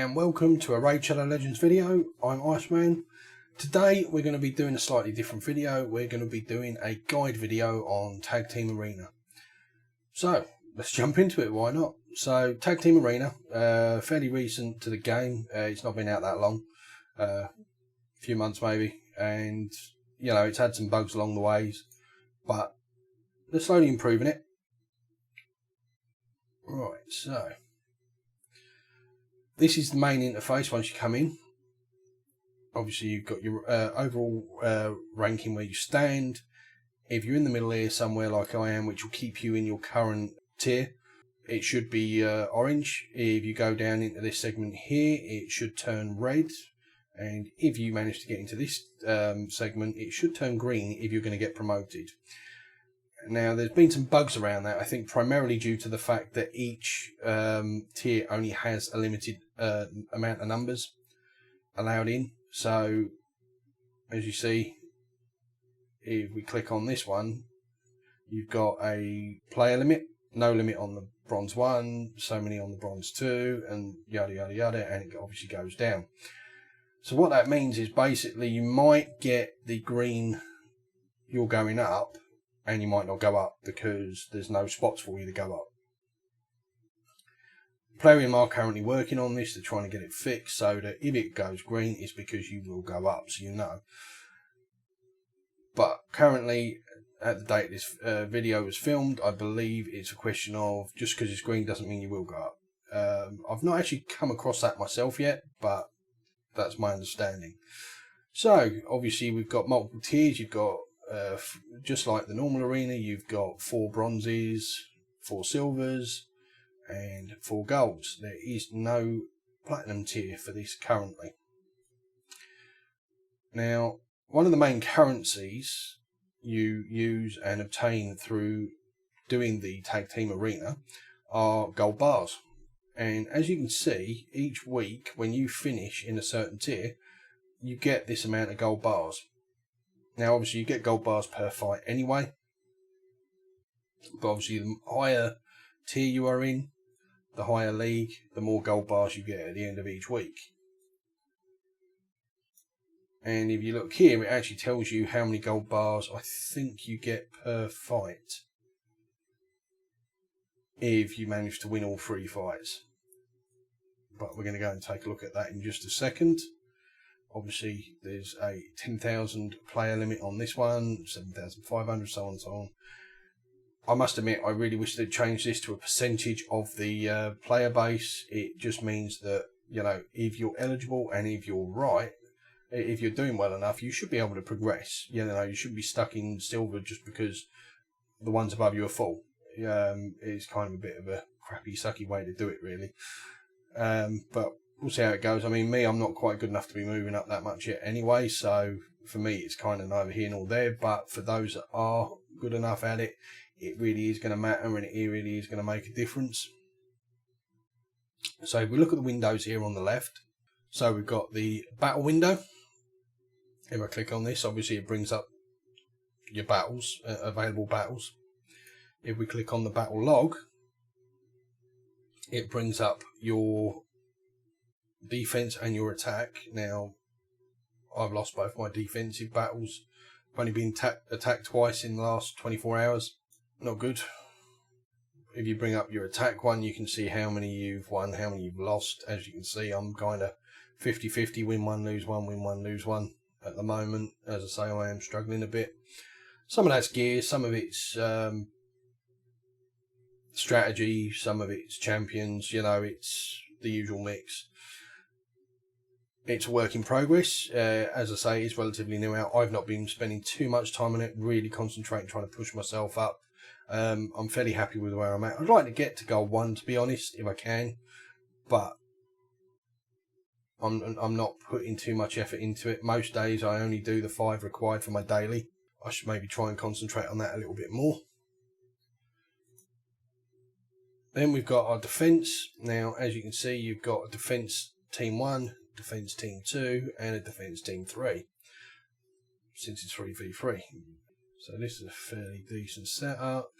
and welcome to a Raid Shadow Legends video. I'm IceMan. Today we're going to be doing a slightly different video. We're going to be doing a guide video on Tag Team Arena. So let's jump into it, why not? So Tag Team Arena, fairly recent to the game. It's not been out that long, a few months maybe, and you know, it's had some bugs along the ways, but they're slowly improving it. Right, so this is the main interface once you come in. Obviously you've got your overall ranking where you stand. If you're in the middle here somewhere like I am, which will keep you in your current tier, it should be orange. If you go down into this segment here, it should turn red. And if you manage to get into this segment, it should turn green if you're going to get promoted. Now, there's been some bugs around that, I think primarily due to the fact that each tier only has a limited amount of numbers allowed in. So, as you see, if we click on this one, you've got a player limit, no limit on the bronze 1, so many on the bronze 2, and yada yada yada, and it obviously goes down. So what that means is basically you might get the green, you're going up, and you might not go up because there's no spots for you to go up. Plarium are currently working on this. They're trying to get it fixed so that if it goes green, it's because you will go up, so you know. But currently, at the date this video was filmed, I believe it's a question of just because it's green doesn't mean you will go up. I've not actually come across that myself yet, but that's my understanding. So, obviously, we've got multiple tiers. You've got just like the normal arena, you've got 4 bronzes, 4 silvers, and 4 golds. There is no platinum tier for this currently. Now, one of the main currencies you use and obtain through doing the Tag Team Arena are gold bars. And as you can see, each week when you finish in a certain tier, you get this amount of gold bars. Now, obviously, you get gold bars per fight anyway. But obviously, the higher tier you are in, the higher league, the more gold bars you get at the end of each week. And if you look here, it actually tells you how many gold bars I think you get per fight, if you manage to win all 3 fights. But we're going to go and take a look at that in just a second. Obviously, there's a 10,000 player limit on this one, 7,500, so on and so on. I must admit, I really wish they'd change this to a percentage of the player base. It just means that, you know, if you're eligible and if you're right, if you're doing well enough, you should be able to progress. You know, you shouldn't be stuck in silver just because the ones above you are full. It's kind of a bit of a crappy, sucky way to do it, really. But we'll see how it goes. I mean, I'm not quite good enough to be moving up that much yet anyway, so for me it's kind of neither here nor there, but for those that are good enough at it, it really is going to matter and it really is going to make a difference. So if we look at the windows here on the left, so we've got the battle window. If I click on this, obviously it brings up your battles, available battles. If we click on the battle log, it brings up your defense and your attack. Now, I've lost both my defensive battles. I've only been attacked twice in the last 24 hours. Not good. If you bring up your attack one, you can see how many you've won, how many you've lost. As you can see, I'm kind of 50-50, win one, lose one, win one, lose one at the moment. As I say, I am struggling a bit. Some of that's gear, some of it's strategy, some of it's champions, you know, it's the usual mix. It's a work in progress. As I say, it's relatively new out. I've not been spending too much time on it, really concentrating, trying to push myself up. I'm fairly happy with where I'm at. I'd like to get to gold 1, to be honest, if I can, but I'm not putting too much effort into it. Most days I only do the 5 required for my daily. I should maybe try and concentrate on that a little bit more. Then we've got our defence. Now, as you can see, you've got a defence team 1, defence team 2, and a defence team 3, since it's 3v3. So this is a fairly decent setup.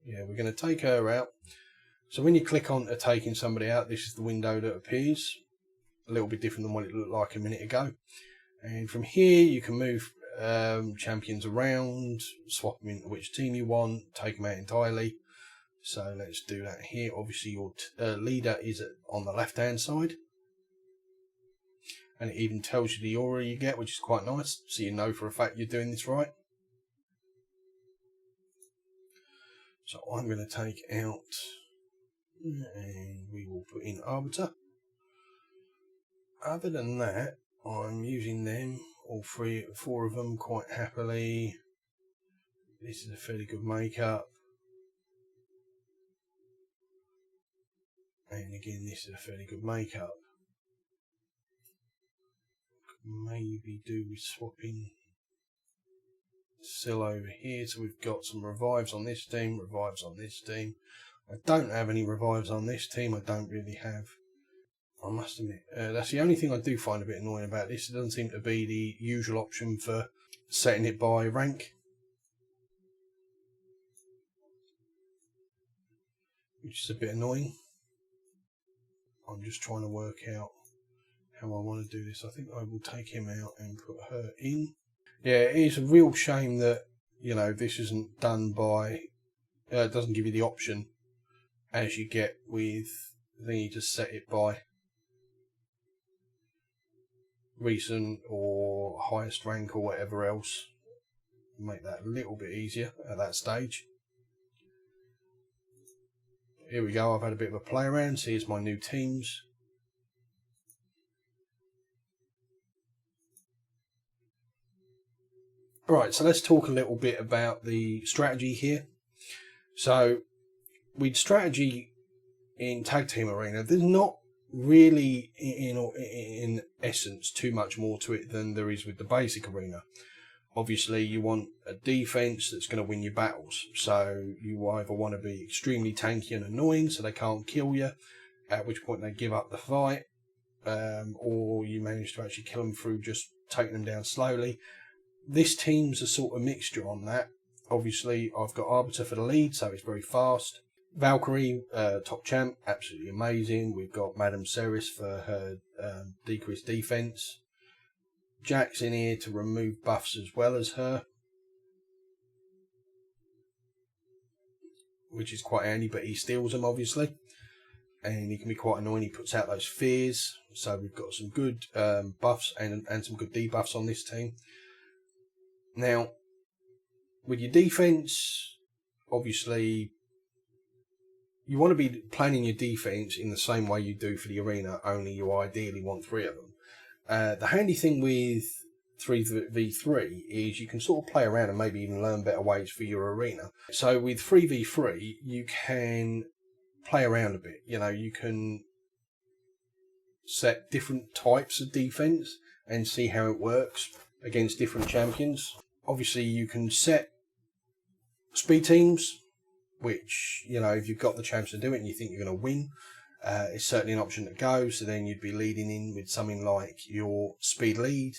Yeah, we're going to take her out. So when you click on taking somebody out, this is the window that appears. a little bit different than what it looked like a minute ago. And from here you can move champions around, swap them into which team you want, take them out entirely. So let's do that here. Obviously your leader is on the left hand side, and it even tells you the aura you get, which is quite nice, so you know for a fact you're doing this right. So I'm going to take out, and we will put in Arbiter. Other than that, I'm using them, all four of them, quite happily. This is a fairly good makeup. And again, this is a fairly good makeup. Could maybe do with swapping Syl over here. So we've got some revives on this team, revives on this team. I don't have any revives on this team. I don't really have. I must admit, that's the only thing I do find a bit annoying about this. It doesn't seem to be the usual option for setting it by rank, which is a bit annoying. I'm just trying to work out how I want to do this. I think I will take him out and put her in. Yeah, it is a real shame that, you know, this isn't done by, it doesn't give you the option as you get with, then you just set it by recent or highest rank or whatever else. Make that a little bit easier at that stage. Here we go, I've had a bit of a play around, so here's my new teams. Alright, so let's talk a little bit about the strategy here. So, with strategy in Tag Team Arena, there's not really, in essence, too much more to it than there is with the basic arena. Obviously, you want a defense that's going to win your battles. So you either want to be extremely tanky and annoying so they can't kill you, at which point they give up the fight, or you manage to actually kill them through just taking them down slowly. This team's a sort of mixture on that. Obviously, I've got Arbiter for the lead, so it's very fast. Valkyrie, top champ, absolutely amazing. We've got Madame Ceres for her decreased defense. Jack's in here to remove buffs as well as her, which is quite handy, but he steals them obviously, and he can be quite annoying. He puts out those fears, so we've got some good buffs and some good debuffs on this team. Now, with your defense, obviously you want to be planning your defense in the same way you do for the arena, only you ideally want 3 of them. The handy thing with 3v3 is you can sort of play around and maybe even learn better ways for your arena. So with 3v3, you can play around a bit. You know, you can set different types of defense and see how it works against different champions. Obviously, you can set speed teams, which, you know, if you've got the chance to do it and you think you're going to win, it's certainly an option to go. So then you'd be leading in with something like your speed lead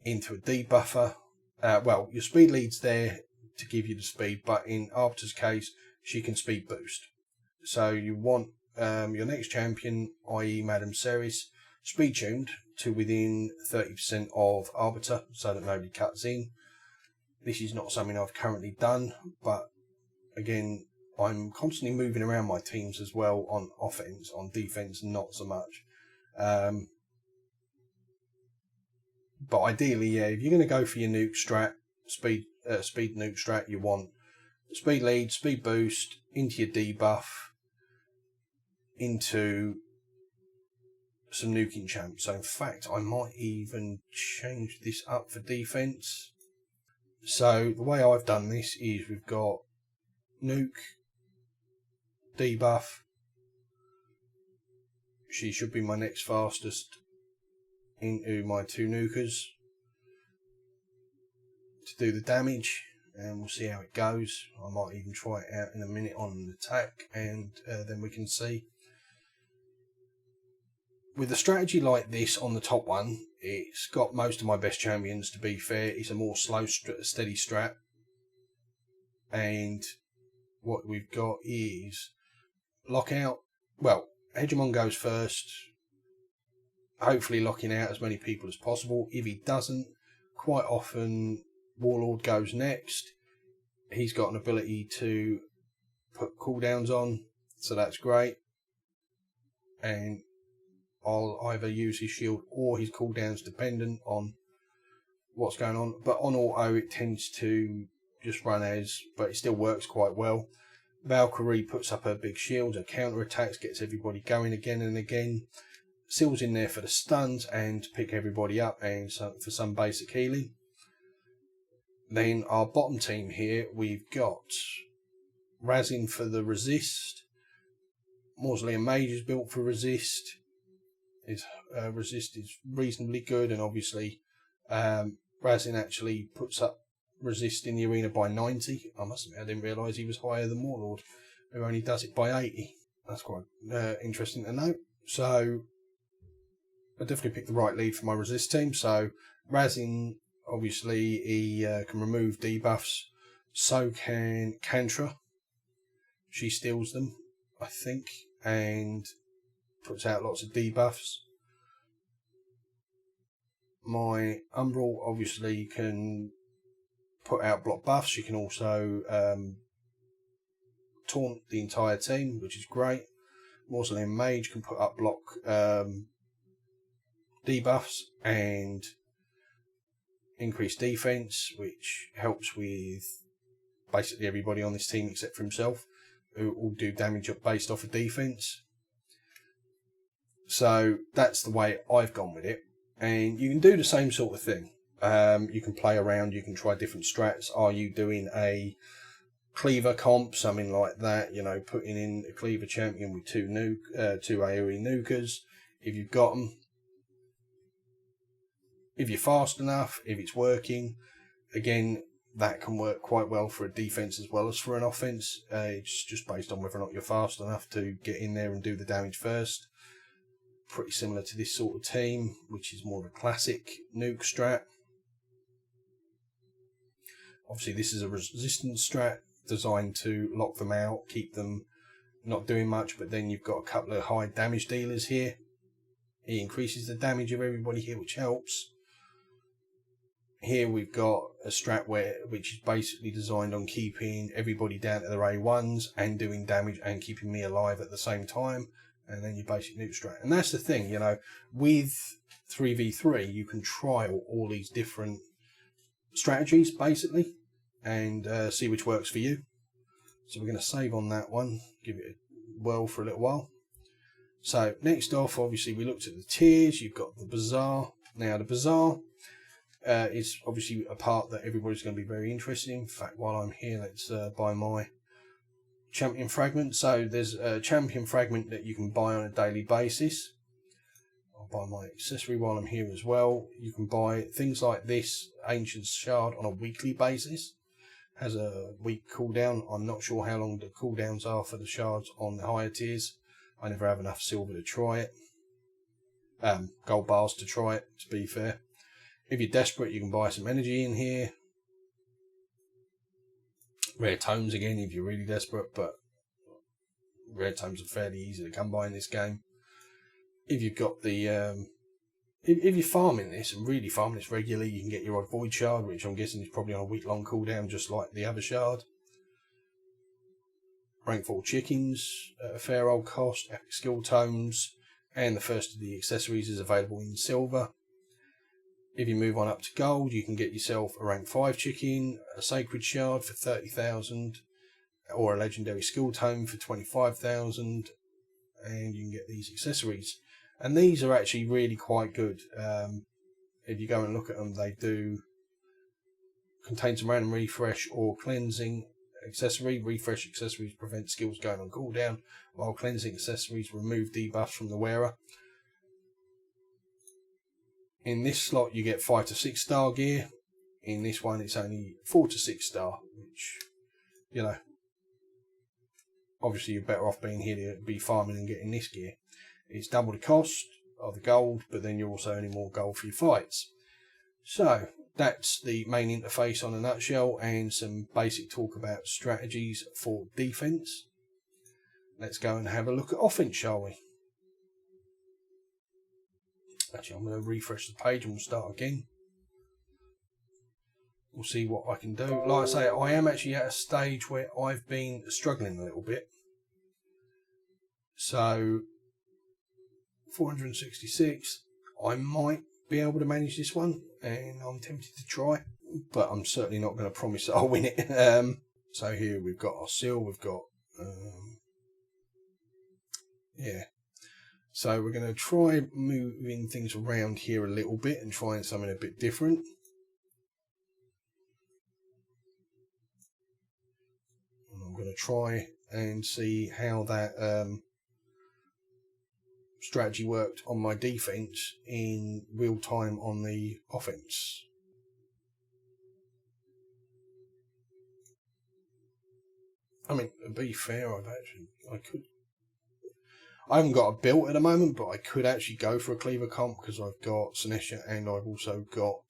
into a debuffer. Well, your speed lead's there to give you the speed, but in Arbiter's case, she can speed boost. So you want your next champion, i.e. Madame Ceres, speed tuned to within 30% of Arbiter so that nobody cuts in. This is not something I've currently done, but again, I'm constantly moving around my teams as well on offense. On defense, not so much. But ideally, yeah, if you're going to go for your nuke strat, speed nuke strat, you want speed lead, speed boost, into your debuff, into some nuking champs. So in fact, I might even change this up for defense. So the way I've done this is we've got nuke, debuff. She should be my next fastest into my 2 nukers to do the damage, and we'll see how it goes. I might even try it out in a minute on an attack, and then we can see. With a strategy like this on the top one, it's got most of my best champions, to be fair. It's a more slow, steady strat. And what we've got is lockout. Well, Hegemon goes first. hopefully locking out as many people as possible. If he doesn't, quite often Warlord goes next. He's got an ability to put cooldowns on, so that's great. And I'll either use his shield or his cooldowns dependent on what's going on. But on auto, it tends to just run as, but it still works quite well. Valkyrie puts up her big shield, her counter attacks, gets everybody going again and again. Seal's in there for the stuns and to pick everybody up and for some basic healing. Then our bottom team here, we've got Razin for the resist. Mausoleum Mage is built for resist. His resist is reasonably good, and obviously Razin actually puts up resist in the arena by 90. I must admit, I didn't realise he was higher than Warlord, who only does it by 80. That's quite interesting to know. So I definitely picked the right lead for my resist team. So Razin, obviously, he can remove debuffs. So can Kantra. She steals them, I think, and puts out lots of debuffs. My Umbral obviously can put out block buffs. She can also taunt the entire team, which is great. Mausoleum Mage can put up block debuffs and increase defense, which helps with basically everybody on this team except for himself, who all do damage based off of defense. So that's the way I've gone with it. And you can do the same sort of thing. You can play around, you can try different strats. Are you doing a cleaver comp, something like that, you know, putting in a cleaver champion with two AoE nukers, if you've got them. If you're fast enough, if it's working, again, that can work quite well for a defense as well as for an offense. It's just based on whether or not you're fast enough to get in there and do the damage first. Pretty similar to this sort of team, which is more of a classic nuke strat. Obviously, this is a resistance strat designed to lock them out, keep them not doing much, but then you've got a couple of high damage dealers here. He increases the damage of everybody here, which helps. Here we've got a strat which is basically designed on keeping everybody down to their A1s and doing damage and keeping me alive at the same time. And then your basic nuke strat. And that's the thing, you know, with 3v3, you can trial all these different strategies, basically, and see which works for you. So we're going to save on that one, give it a whirl for a little while. So next off, obviously, we looked at the tiers. You've got the Bazaar. Now, the Bazaar is obviously a part that everybody's going to be very interested in. In fact, while I'm here, let's buy my champion fragment. So there's a champion fragment that you can buy on a daily basis. I'll buy my accessory while I'm here as well. You can buy things like this ancient shard on a weekly basis. Has a week cooldown. I'm not sure how long the cooldowns are for the shards on the higher tiers. I never have enough silver to try it. Gold bars to try it, to be fair. If you're desperate, you can buy some energy in here. Rare tomes again if you're really desperate, but rare tomes are fairly easy to come by in this game. If you've got the if you're farming this and really farming this regularly, you can get your odd void shard, which I'm guessing is probably on a week-long cooldown, just like the other shard. Rank 4 chickens at a fair old cost, epic skill tomes, and the first of the accessories is available in silver. If you move on up to gold, you can get yourself a rank 5 chicken, a sacred shard for 30,000, or a legendary skill tome for 25,000, and you can get these accessories. And these are actually really quite good. If you go and look at them, they do contain some random refresh or cleansing accessory. Refresh accessories prevent skills going on cooldown, while cleansing accessories remove debuffs from the wearer. In this slot, you get 5 to 6 star gear. In this one, it's only 4 to 6 star, which, you know, obviously you're better off being here to be farming and getting this gear. It's double the cost of the gold, but then you're also earning more gold for your fights. So that's the main interface on a nutshell, and some basic talk about strategies for defense. Let's go and have a look at offense, shall we? Actually, I'm going to refresh the page and we'll start again. We'll see what I can do. Like I say, I am actually at a stage where I've been struggling a little bit. So, 466, I might be able to manage this one, and I'm tempted to try, but I'm certainly not going to promise that I'll win it. So here we've got our seal, we've got, yeah. So we're going to try moving things around here a little bit and trying something a bit different. And I'm going to try and see how that strategy worked on my defense in real time on the offense. I mean, to be fair, I haven't got a built at the moment, but I could actually go for a cleaver comp because I've got Sinesha and I've also got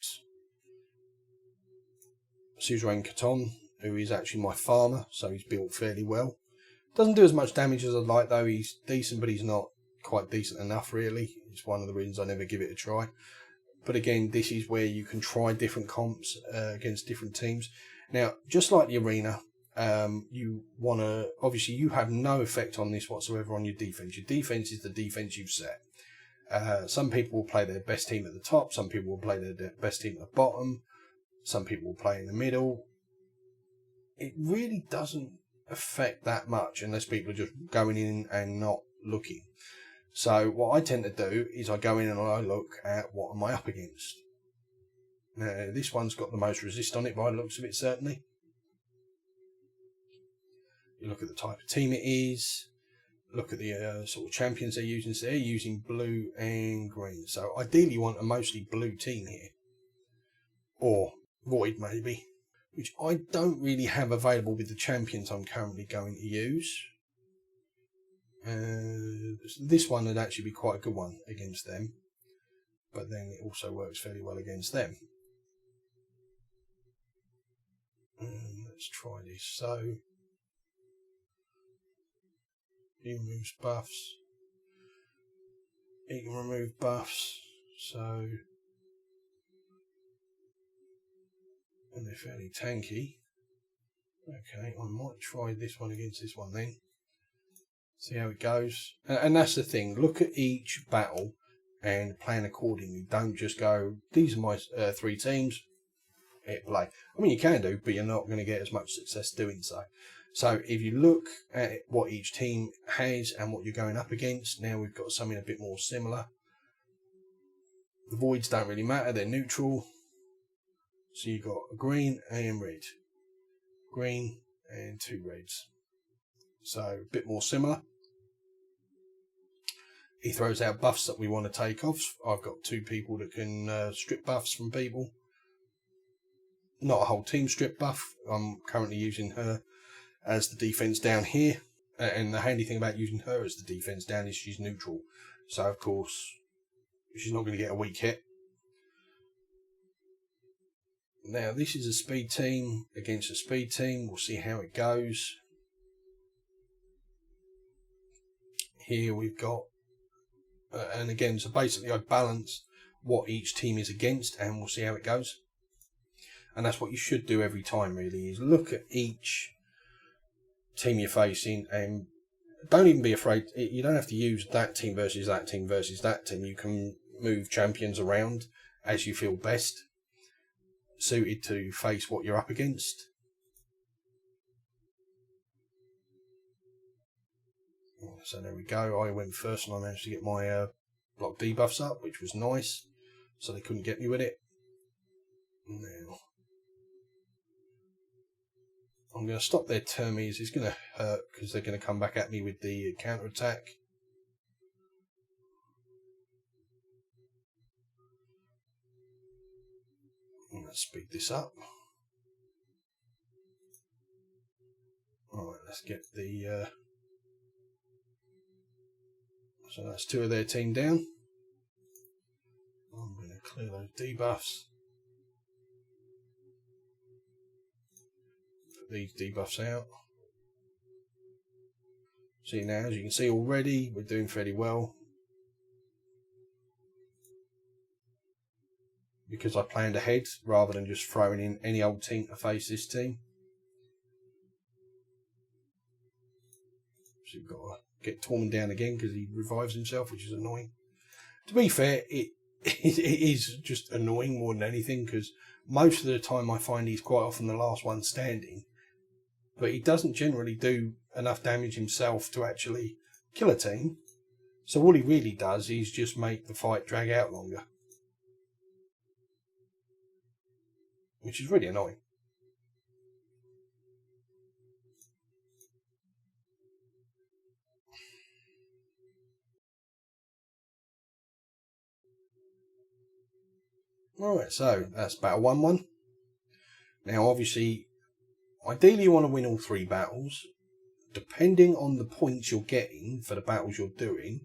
Suzerain Katon, who is actually my farmer, so he's built fairly well. Doesn't do as much damage as I'd like though. He's decent, but he's not quite decent enough really. It's one of the reasons I never give it a try. But again, this is where you can try different comps against different teams. Now, just like the arena, you want to, obviously you have no effect on this whatsoever on your defense. Your defense is the defense you've set. Some people will play their best team at the top, some people will play their best team at the bottom, some people will play in the middle. It really doesn't affect that much unless people are just going in and not looking. So what I tend to do is I go in and I look at what am I up against. Now this one's got the most resist on it by the looks of it, certainly. You look at the type of team it is, look at the sort of champions they're using. So they're using blue and green. So ideally you want a mostly blue team here. Or void maybe. Which I don't really have available with the champions I'm currently going to use. This one would actually be quite a good one against them. But then it also works fairly well against them. Let's try this. So he removes buffs. He can remove buffs. So, and they're fairly tanky. Okay, I might try this one against this one then. See how it goes. And that's the thing. Look at each battle and plan accordingly. Don't just go, these are my 3 teams. Hit play. I mean, you can do, but you're not going to get as much success doing so. So if you look at what each team has and what you're going up against, now we've got something a bit more similar. The voids don't really matter, they're neutral. So you've got a green and red. Green and 2 reds. So a bit more similar. He throws out buffs that we want to take off. I've got 2 people that can strip buffs from people. Not a whole team strip buff. I'm currently using her as the defense down here. And the handy thing about using her as the defense down is she's neutral. So, of course, she's not going to get a weak hit. Now, this is a speed team against a speed team. We'll see how it goes. Here we've got, and again, so basically I balance what each team is against and we'll see how it goes. And that's what you should do every time, really, is look at each team you're facing and don't even be afraid. You don't have to use that team versus that team versus that team. You can move champions around as you feel best, suited to face what you're up against. So there we go. I went first and I managed to get my block debuffs up, which was nice. So they couldn't get me with it. Now, I'm going to stop their termies. It's going to hurt because they're going to come back at me with the counter attack. Let's speed this up. Alright, let's get the... So that's 2 of their team down. I'm going to clear those debuffs. Put these debuffs out. See now, as you can see already, we're doing fairly well. because I planned ahead rather than just throwing in any old team to face this team. So you've got to get Tormund down again because he revives himself, which is annoying. To be fair, it is just annoying more than anything, because most of the time I find he's quite often the last one standing, but he doesn't generally do enough damage himself to actually kill a team. So all he really does is just make the fight drag out longer, which is really annoying. Alright, so that's battle 1-1. Now obviously, ideally you want to win all 3 battles. Depending on the points you're getting for the battles you're doing,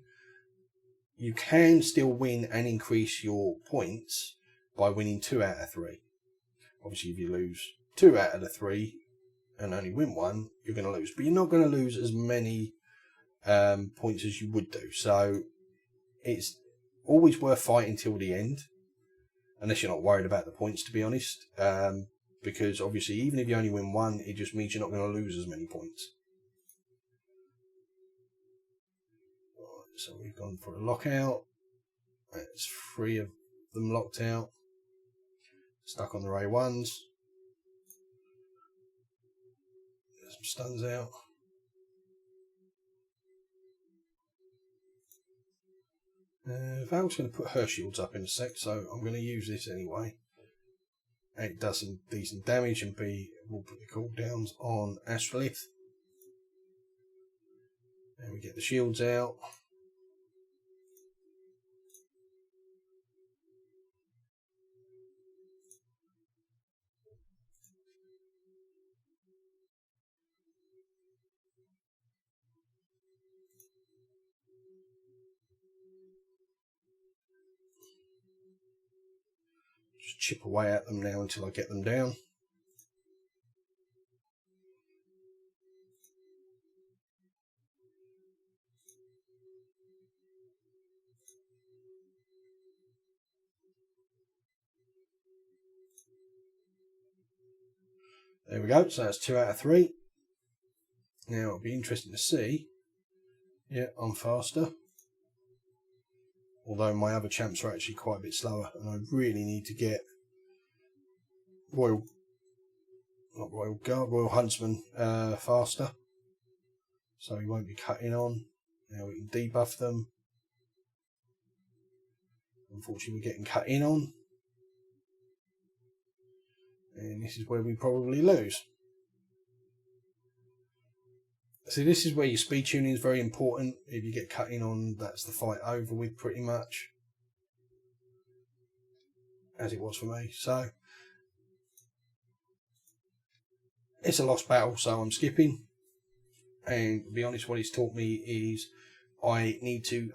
you can still win and increase your points by winning 2 out of 3. Obviously, if you lose 2 out of the 3 and only win 1, you're going to lose. But you're not going to lose as many points as you would do. So it's always worth fighting till the end, unless you're not worried about the points, to be honest. Because obviously, even if you only win 1, it just means you're not going to lose as many points. So we've gone for a lockout. That's 3 of them locked out. Stuck on the ray 1s. Get some stuns out. Val's going to put her shields up in a sec, so I'm going to use this anyway. It does some decent damage, and we'll put the cooldowns on Astrolith. And we get the shields out. Just chip away at them now until I get them down. There we go, so that's 2 out of 3. Now it'll be interesting to see. Yeah, I'm faster. Although my other champs are actually quite a bit slower, and I really need to get Royal Huntsman faster. So he won't be cutting on. Now we can debuff them. Unfortunately, we're getting cut in on. And this is where we probably lose. See, this is where your speed tuning is very important. If you get cut in on, that's the fight over with pretty much. As it was for me. So, it's a lost battle, so I'm skipping. And to be honest, what it's taught me is I need to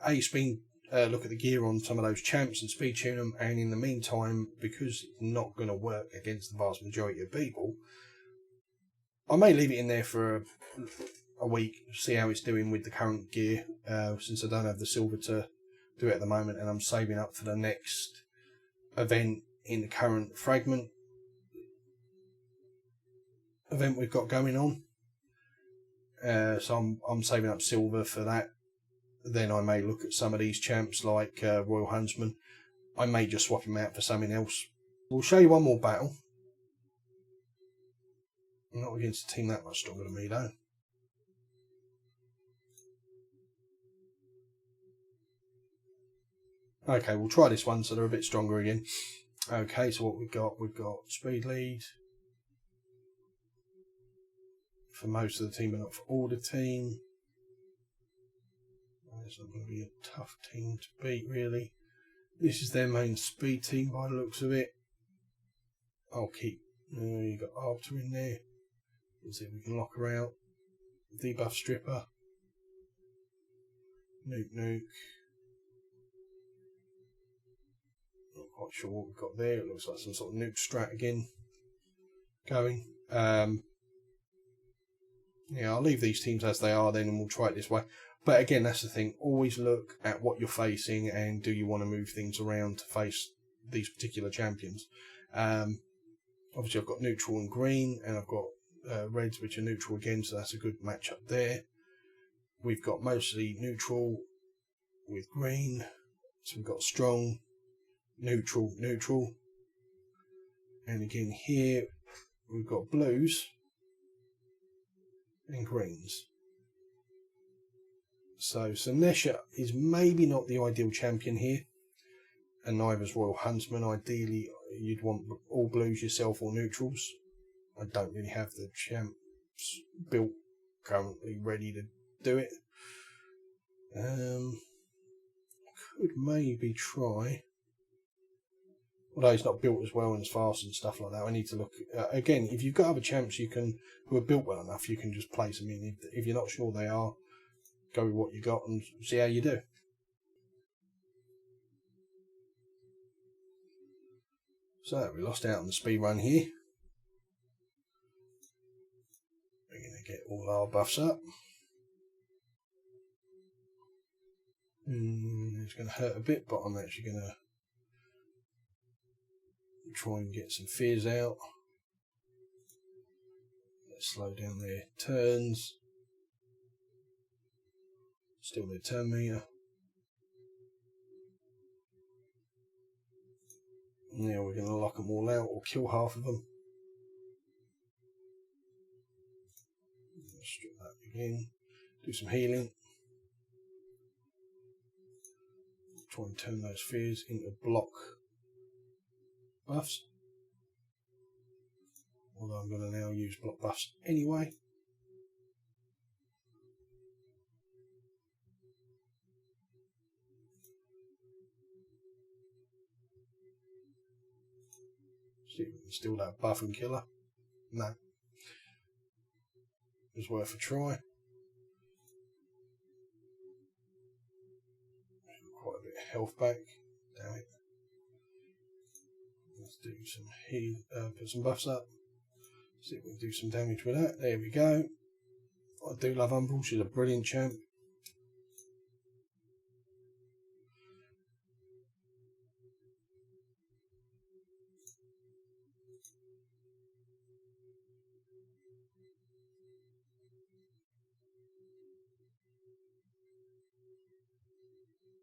look at the gear on some of those champs and speed tune them, and in the meantime, because it's not going to work against the vast majority of people, I may leave it in there for a week, see how it's doing with the current gear, since I don't have the silver to do it at the moment, and I'm saving up for the next event in the current fragment event we've got going on. So I'm saving up silver for that. Then I may look at some of these champs like Royal Huntsman. I may just swap him out for something else. We'll show you one more battle. I'm not against a team that much stronger than me though. Okay, we'll try this one so they're a bit stronger again. Okay, so what we've got speed lead for most of the team, but not for all the team. It's not going to be a tough team to beat, really. This is their main speed team by the looks of it. I'll keep. You got Arbiter in there. Let's see if we can lock her out. Debuff Stripper. Nuke. Not quite sure what we've got there. It looks like some sort of nuke strat again going. Yeah, I'll leave these teams as they are then, and we'll try it this way. But again, that's the thing. Always look at what you're facing, and do you want to move things around to face these particular champions. Obviously, I've got neutral and green, and I've got reds, which are neutral again, so that's a good match up there. We've got mostly neutral with green, so we've got strong, neutral, neutral. And again here, we've got blues and greens. So Nesha is maybe not the ideal champion here, and neither is Royal Huntsman. Ideally, you'd want all blues yourself or neutrals. I don't really have the champs built currently ready to do it. Could maybe try, although it's not built as well and as fast and stuff like that. I need to look again. If you've got other champs who are built well enough, you can just place them in. If you're not sure they are, go with what you got and see how you do. So we lost out on the speed run here. We're going to get all our buffs up. It's going to hurt a bit, but I'm actually going to try and get some fears out. Let's slow down their turns. Still their turn meter. Now we're going to lock them all out or kill half of them. Strip that again. Do some healing. Try and turn those fears into block buffs. Although I'm going to now use block buffs anyway. See if we can steal that buff and kill her. No. It was worth a try. Quite a bit of health back. Damn it. Let's do some heal, put some buffs up. See if we can do some damage with that. There we go. I do love Umbral. She's a brilliant champ.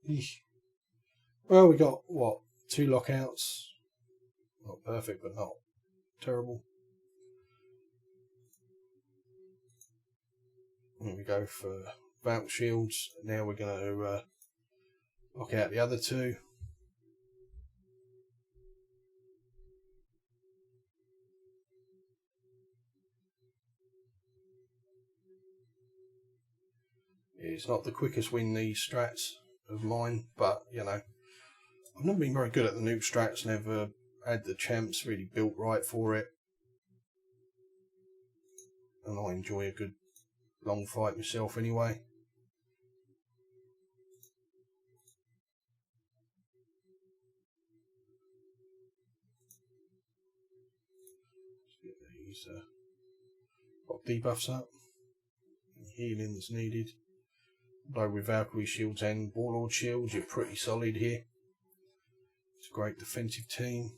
Eesh. Well, we got what? 2 lockouts. Not perfect, but not terrible. Here we go for Vault Shields. Now we're going to lock out the other 2. It's not the quickest win, these strats of mine, but you know, I've never been very good at the nuke strats, never had the champs really built right for it, and I enjoy a good long fight myself anyway. Let's get these pop debuffs up, healing that's needed. Although with Valkyrie shields and Warlord shields, you're pretty solid here. It's a great defensive team.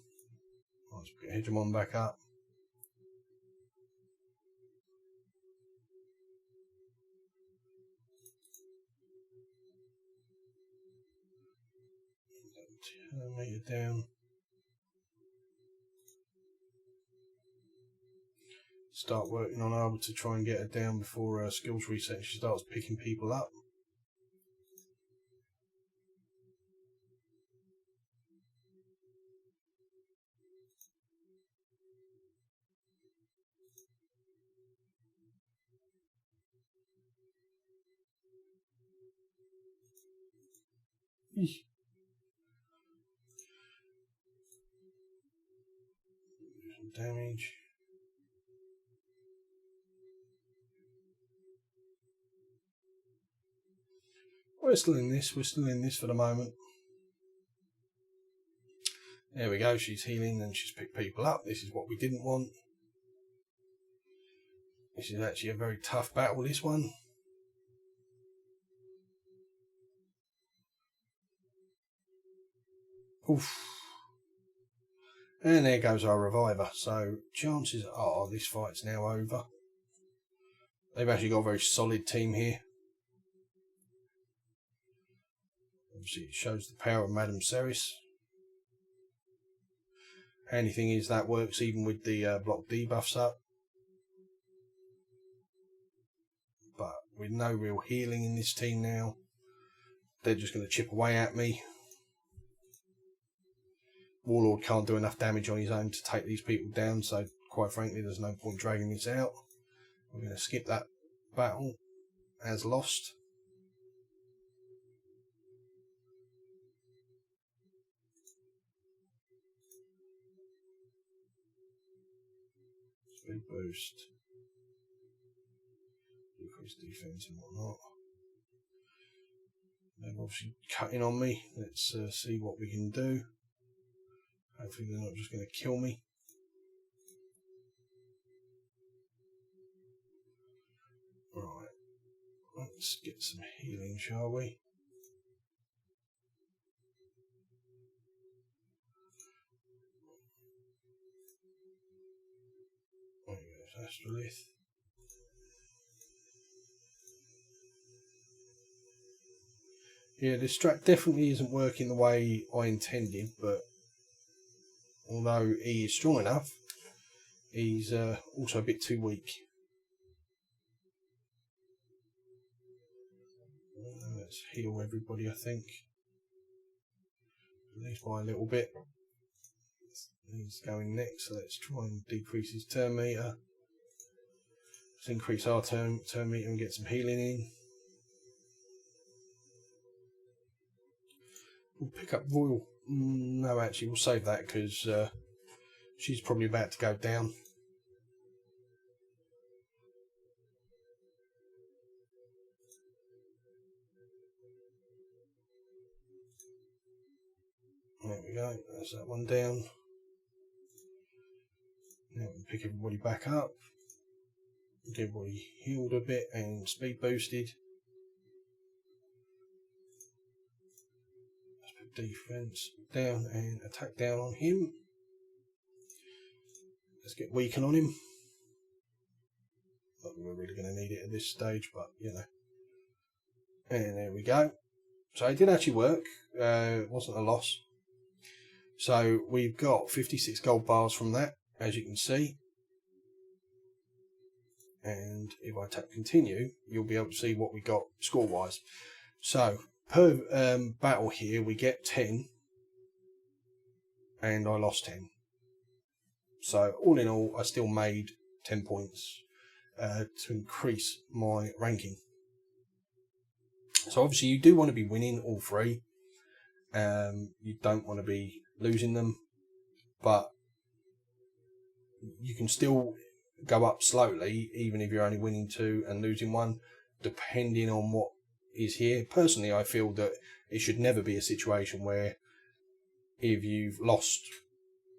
Let's get Hegemon back up. Turn meter down. Start working on Arbor to try and get her down before her skills reset and she starts picking people up. Eesh. Do some damage. We're still in this for the moment. There we go, she's healing and she's picked people up. This is what we didn't want. This is actually a very tough battle, this one. Oof. And there goes our reviver. So chances are this fight's now over. They've actually got a very solid team here. Obviously it shows the power of Madame Ceres. Handy thing is that works even with the block debuffs up. But with no real healing in this team now, they're just going to chip away at me. Warlord can't do enough damage on his own to take these people down, so quite frankly there's no point dragging this out. We're going to skip that battle as lost. Speed boost. Decrease defense and whatnot. They're obviously cutting on me. Let's see what we can do. Hopefully they're not just going to kill me. Right. Let's get some healing, shall we? There goes Astrolith. Yeah, this strat definitely isn't working the way I intended, but although he is strong enough, he's also a bit too weak. Let's heal everybody, I think. At least by a little bit. He's going next, so let's try and decrease his turn meter. Let's increase our turn meter and get some healing in. We'll pick up Royal. No, actually, we'll save that because she's probably about to go down. There we go. That's that one down. Now we can pick everybody back up. Get everybody healed a bit and speed boosted. Defense down and attack down on him. Let's get weaken on him. Not that we're really going to need it at this stage, but you know. And there we go. So it did actually work. It wasn't a loss. So we've got 56 gold bars from that, as you can see. And if I tap continue, you'll be able to see what we got score wise. So per battle here we get 10 and I lost 10, so all in all I still made 10 points to increase my ranking. So obviously you do want to be winning all three, you don't want to be losing them, but you can still go up slowly even if you're only winning 2 and losing 1, depending on what is here. Personally, I feel that it should never be a situation where if you've lost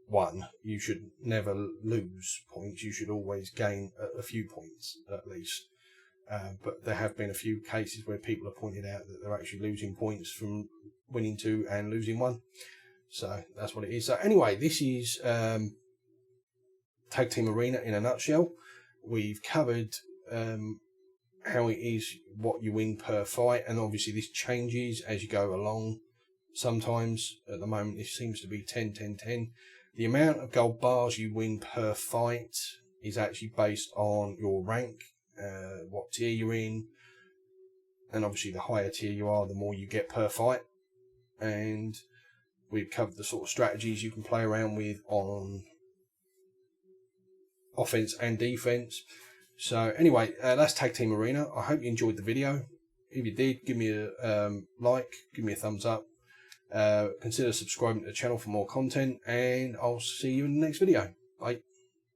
1, you should never lose points. You should always gain a few points at least. But there have been a few cases where people have pointed out that they're actually losing points from winning 2 and losing 1. So that's what it is. So anyway, this is Tag Team Arena in a nutshell. We've covered how it is, what you win per fight, and obviously this changes as you go along. Sometimes at the moment this seems to be 10 10 10. The amount of gold bars you win per fight is actually based on your rank, what tier you're in, and obviously the higher tier you are, the more you get per fight. And we've covered the sort of strategies you can play around with on offense and defense. So anyway, that's Tag Team Arena. I hope you enjoyed the video. If you did, give me a like, give me a thumbs up. Consider subscribing to the channel for more content, and I'll see you in the next video. Bye.